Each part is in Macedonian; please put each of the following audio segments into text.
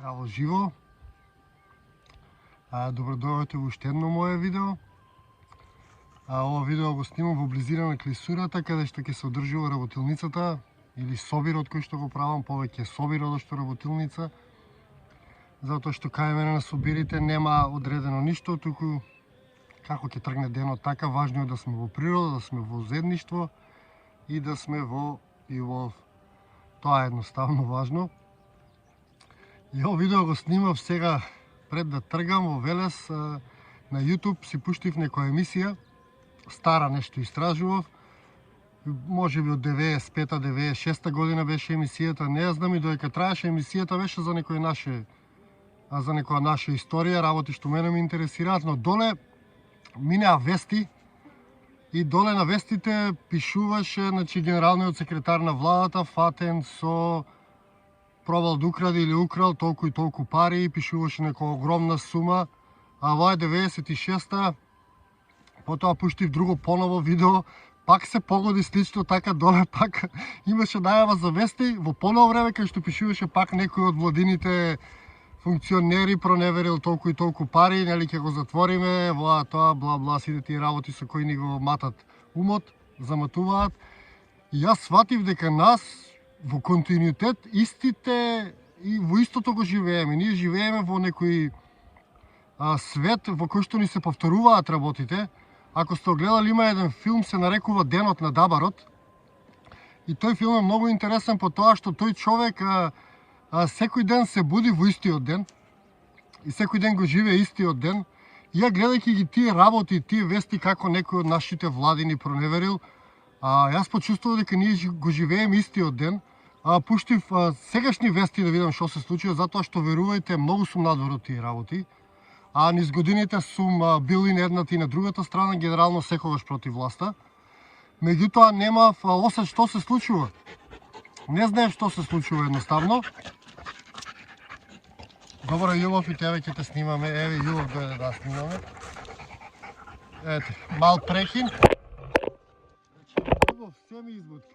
Ало живо. Добро дојдовте во уште едно мое видео. Ова видео го снимам во близина на клисурата, каде што ќе се одржува работилницата или собирот кој што го правам, повеќе собирот што работилница. Затоа што кај мене на собирите нема одредено ништо, туку како ќе тргне денот така, важно е да сме во природа, да сме во заедништво и да сме во љубов. Тоа е едноставно важно. И ова видео го снимав сега пред да тргам во Велес. На YouTube си пуштив некоја емисија, стара нешто истражував, може би од 95-96 година беше емисијата, не ја знам, и додека траеше емисијата беше за некоја наша историја, работи што мене ме интересираат, но доле минеа вести и доле на вестите пишуваше, генералниот секретар на владата фатен со пробал да украде или украл толку и толку пари, пишуваше некоја огромна сума, а ова е 96-та, потоа пуштив друго поново видео, пак се погоди слично така, доле пак имаше најава за вести, во поново време кај што пишуваше пак некој од владините функционери проневерил толку и толку пари, нели ќе го затвориме, тоа, бла бла, сите тие работи со кои ни го матат умот, заматуваат. И јас сватив дека нас во континуитет истите и во истото го живееме. Ние живееме во некој свет во кој што ни се повторуваат работите. Ако сте огледали, има еден филм, се нарекува Денот на Дабарот. И тој филм е многу интересен по тоа што тој човек секој ден се буди во истиот ден и секој ден го живее истиот ден. И ја гледајќи ги тие работи, тие вести како некој од нашите влади ни проневерил, јас почувствував дека ние го живееме истиот ден. Пуштив сегашни вести да видам што се случува, затоа што верувајте, многу сум надвор од тие работи. Низ годините сум бил и на едната и на другата страна, генерално секогаш против власта. Меѓутоа немав осет што се случува. Не знаев што се случува едноставно. Добро, Јубов, и тебе ќе те снимаме. Еве, Јубов дојде да снимаме. Ете, мал прекин. Јубов, се ми избутка.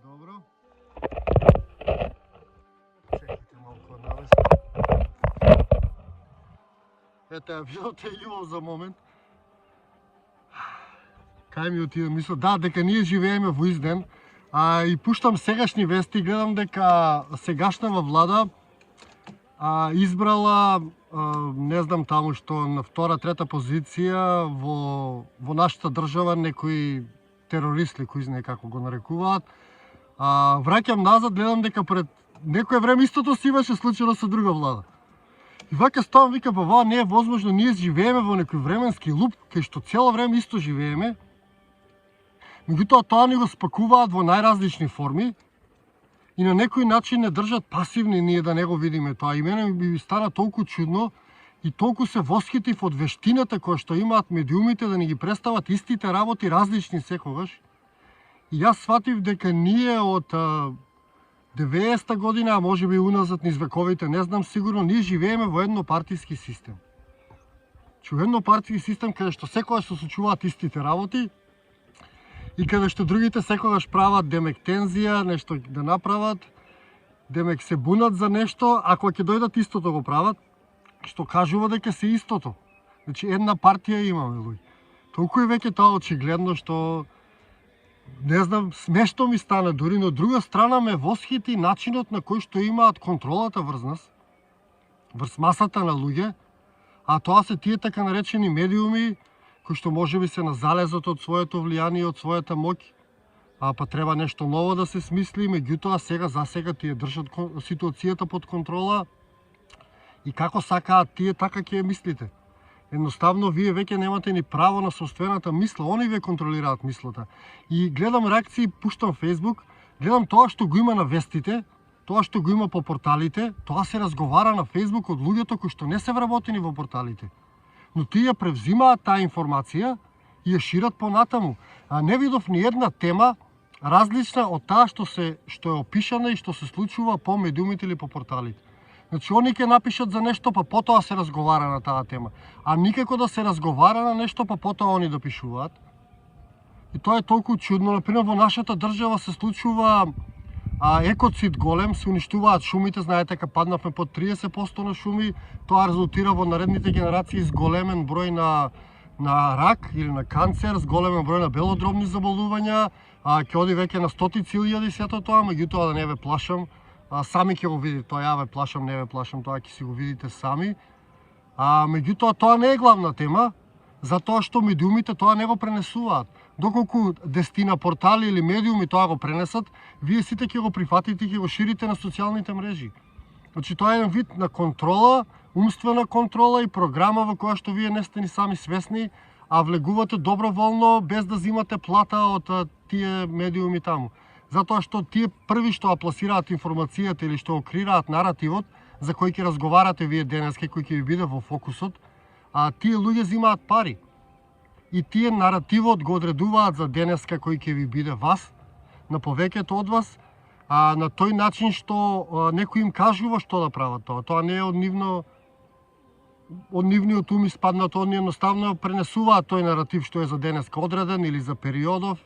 Добро. Чекайте малку навесно. Ете, видите Јубов за момент. Кај ми отиде мисла? Да, дека ние живееме во изден. И пуштам сегашни вести, гледам дека сегашнава влада избрала, не знам таму што, на втора, трета позиција во нашата држава некои терористи, кои знае како го нарекуваат. Враќам назад, гледам дека пред некое време истото си имаше случило со друга влада. И вака ставам, вика, па ова не е возможно, ние живееме во некој временски луп, кај што цело време исто живееме. Меѓутоа тоа ни го спакуваат во најразлични форми и на некој начин не држат пасивни ние да не го видиме тоа. И мене ми стана толку чудно и толку се восхитив од вештината која што имаат медиумите да ни ги представат истите работи различни секогаш. И јас сватив дека ние од 90-та година, а може би уназад низ вековите, не знам сигурно, ние живееме во еднопартиски систем. Еднопартиски систем каде што секогаш се случуваат истите работи и каде што другите секогаш прават демек тензија, нешто да направат, демек се бунат за нешто, ако ќе дојдат истото го прават, што кажува дека се истото. Значи една партија имаме, луѓе. Толку е веќе тоа очигледно што не знам, смешно ми стана дури, но од друга страна ме восхити начинот на кој што имаат контролата врз нас, врз масата на луѓе, а тоа се тие така наречени медиуми, кои што може би се на залезот од своето влијание, од својата моќ, па треба нешто ново да се смисли, меѓутоа за сега тие држат ситуацијата под контрола и како сакаат тие, така ќе мислите. Едноставно, вие веќе немате ни право на собствената мисла, они ве контролираат мислата. И гледам реакции, пуштам Facebook, гледам тоа што го има на вестите, тоа што го има по порталите, тоа се разговара на Facebook од луѓето кои што не се вработени во порталите. Но тие превзимаат таа информација и ја шират понатаму. Не видов ни една тема различна од таа што е опишана и што се случува по медиумите или по порталите. Значи, они ќе напишат за нешто, па потоа се разговара на таа тема. А никако да се разговара на нешто, па потоа они да пишуваат. И тоа е толку чудно. Например, во нашата држава се случува екоцид голем, се уништуваат шумите, знаете дека паднавме под 30% на шуми, тоа резултира во наредните генерации зголемен број на рак или на канцер, зголемен број на белодробни заболувања, ќе оди веќе на стотици илјади сето тоа, меѓутоа да не ве плашам, сами ќе го видите тоа, ја ве плашам, не ве плашам, тоа ќе си го видите сами. Меѓутоа тоа не е главна тема, затоа што медиумите тоа не го пренесуваат. Доколку 10 портали или медиуми тоа го пренесат, вие сите ќе го прифатите и ќе го ширите на социјалните мрежи. Значи тоа е еден вид на контрола, умствена контрола и програма во која што вие не сте ни сами свесни, а влегувате доброволно без да земате плата од тие медиуми таму. Затоа што тие први што пласираат информацијата или што креираат наративот за кој ќе разговарате вие денеска, кој ќе ви биде во фокусот, тие луѓе земаат пари. И тие наративот го одредуваат за денеска кој ќе ви биде вас, на повеќето од вас, на тој начин што некој им кажува што да прават тоа. Тоа не е од нивниот ум испаднато, они едноставно пренесуваат тој наратив што е за денеска одреден или за периодов.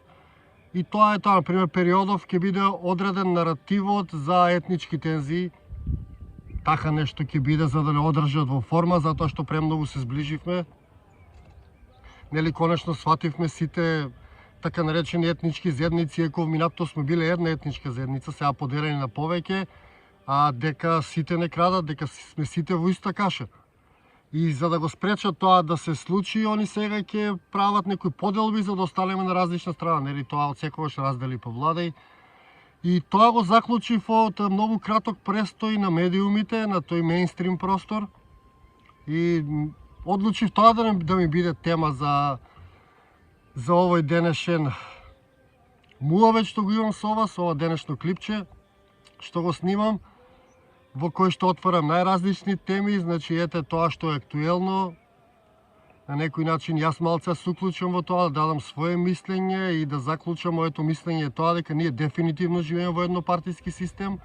И тоа е тоа, например, периодов ќе биде одреден наративот за етнички тензии. Така нешто ќе биде за да не одржат во форма, затоа што премногу се сближивме. Нели, конечно свативме сите така наречени етнички заедници, еко во минатото сме биле една етничка заедница, сега поделени на повеќе, дека сите не крадат, дека сме сите во иста каша. И за да го спречат тоа да се случи, они сега ќе прават некои поделби за да останеме на различна страна, нели, тоа од секогаш раздели по владај. И тоа го заклучив од многу краток престој на медиумите, на тој мејнстрим простор. И одлучив тоа да ми биде тема за овој денешен муавет што го имам со вас, ова денешно клипче што го снимам, во кој што отварам најразлични теми, значи ете тоа што е актуелно. На некој начин јас малце се уклучам во тоа, да дадам свое мислење и да заклучам моето мислење тоа дека ние дефинитивно живееме во еднопартиски систем,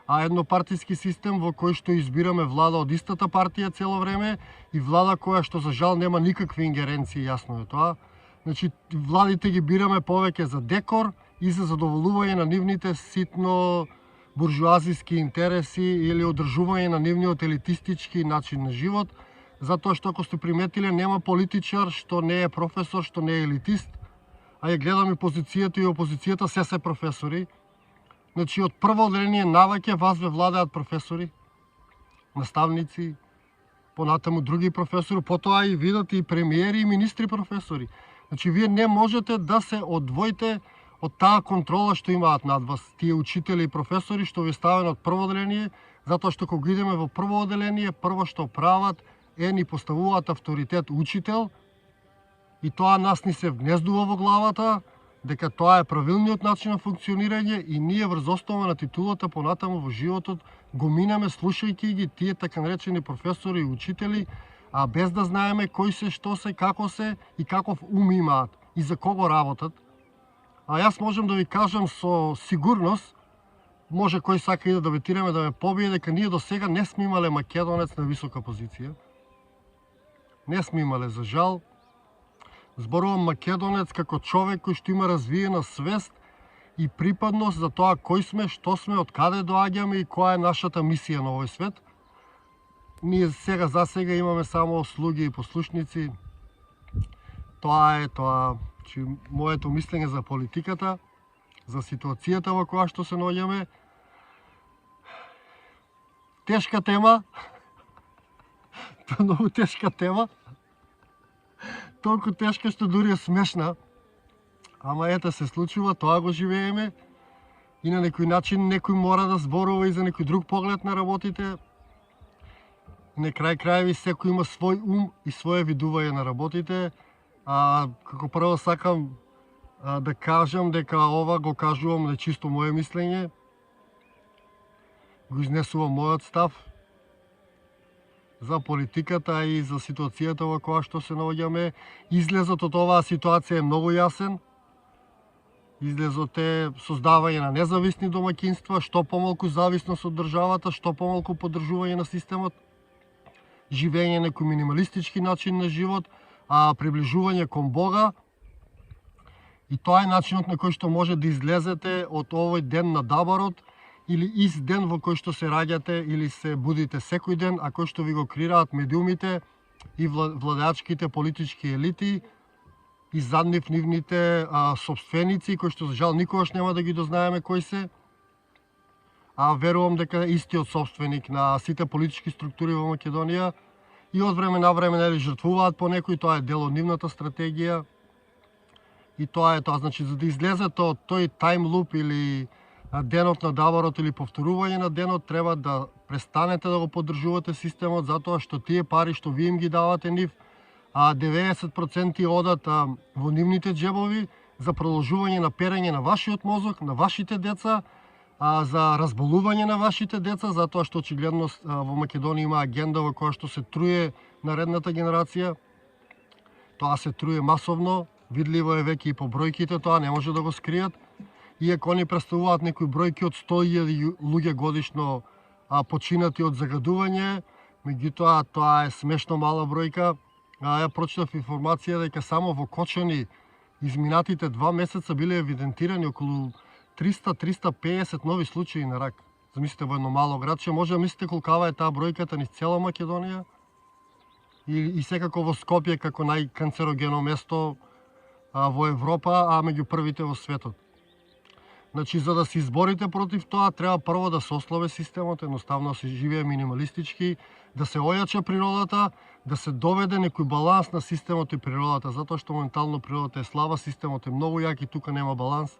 еднопартиски систем во кој што избираме влада од истата партија цело време и влада која што за жал нема никакви ингеренции, јасно е тоа. Значи владите ги бираме повеќе за декор и за задоволување на нивните ситно буржуазиски интереси или одржување на нивниот елитистички начин на живот, затоа што ако сте приметиле нема политичар што не е професор, што не е елитист, ја гледам и позицијата и опозицијата се професори. Значи од прво одделение навеќе вас ве владеат професори, наставници, понатаму други професори, потоа и видат и премиери и министри професори. Значи вие не можете да се одвоите од таа контрола што имаат над вас тие учители и професори што ви ставени од прво одделение, затоа што кога идеме во прво одделение, прво што прават е ни поставуваат авторитет учител и тоа нас ни се вгнездува во главата дека тоа е правилниот начин на функционирање и ние врз основа на титулата понатаму во животот го минаме слушајќи ги тие така наречени професори и учители, без да знаеме кои се, што се, како се и каков ум имаат и за кого работат. Јас можам да ви кажам со сигурност, може кој сака и да дебатираме да ме побие, дека ние до сега не сме имале македонец на висока позиција. Не сме имале, за жал. Зборувам македонец како човек кој што има развиена свест и припадност за тоа кој сме, што сме, од каде доаѓаме и која е нашата мисија на овој свет. Ние сега за сега имаме само слуги и послушници. Тоа е тоа, че моето мислење за политиката, за ситуацијата во која што се наоѓаме. Тешка тема. Тоа е многу тешка тема. Толку тешка што дури е смешна. Ама ете се случува, тоа го живееме. И на некој начин некој мора да зборува и за некој друг поглед на работите. На крај крајви секој има свој ум и свое видување на работите. Како прво сакам да кажам дека ова го кажувам на чисто моје мислење. Го изнесувам мојот став за политиката и за ситуацијата во која што се наоѓаме. Излезот од оваа ситуација е многу јасен. Излезот е создавање на независни домаќинства, што помалку зависност од државата, што помалку поддржување на системот, живење на некој минималистички начин на живот, приближување кон Бога. И тоа е начинот на кој што може да излезете од овој ден на дабарот или ист ден во кој што се раѓате или се будите секој ден, а кој што ви го креираат медиумите и владеачките политички елити и заднив нивните собственици, кои што за жал никогаш нема да ги дознаеме кои се, а верувам дека истиот собственик на сите политички структури во Македонија и од време на време нели жртвуваат по некој, тоа е дел од нивната стратегија. И тоа е тоа, значи за да излезе тој тайм луп или денот на даварот или повторување на денот, треба да престанете да го поддржувате системот, затоа што тие пари што вие им ги давате нив, 90% одат во нивните џебови за продолжување на перење на вашиот мозок, на вашите деца, за разболување на вашите деца, затоа што очигледно во Македонија има агенда во која што се труе наредната генерација. Тоа се труе масовно, видливо е веќе и по бројките, тоа не може да го скријат. Иако они представуваат некои бројки од 100.000 луѓе годишно починати од загадување, меѓутоа тоа е смешно мала бројка. Ја прочитав информација дека само во Кочани изминатите 2 месеца биле евидентирани околу 300-350 нови случаи на рак. Замислите во едно мало градче, може да мислите колкава е таа бројката низ цела Македонија и секако во Скопје како најканцерогено место во Европа, а меѓу првите во светот. Значи, за да се изборите против тоа, треба прво да се ослабе системот, едноставно да се живее минималистички, да се ојача природата, да се доведе некој баланс на системот и природата, затоа што моментално природата е слаба, системот е многу јак и тука нема баланс.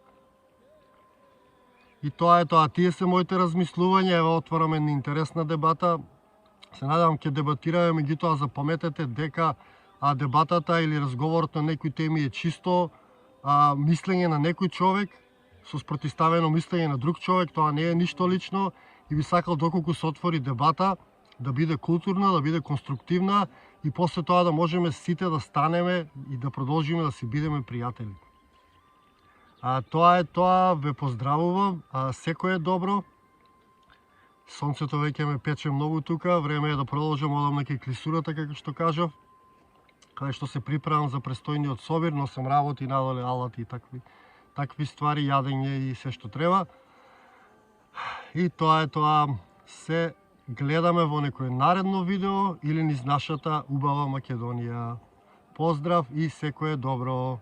И тоа е тоа. Тие се моите размислувања, ева отвараме една интересна дебата. Се надевам ќе дебатираме, меѓутоа запаметете дека дебатата или разговорот на некои теми е чисто мислење на некој човек, со спротиставено мислење на друг човек, тоа не е ништо лично и би сакал доколку се отвори дебата, да биде културна, да биде конструктивна и после тоа да можеме сите да станеме и да продолжиме да си бидеме пријатели. Тоа е тоа, ве поздравувам, секој е добро. Сонцето веќе ме пече многу тука, време е да продолжам, одам на клисурата, како што кажав, каде што се приправам за престојниот собир, носам работи, надоле алати и такви ствари, јадење и се што треба. И тоа е тоа, се гледаме во некој наредно видео или низ нашата убава Македонија. Поздрав и секој е добро!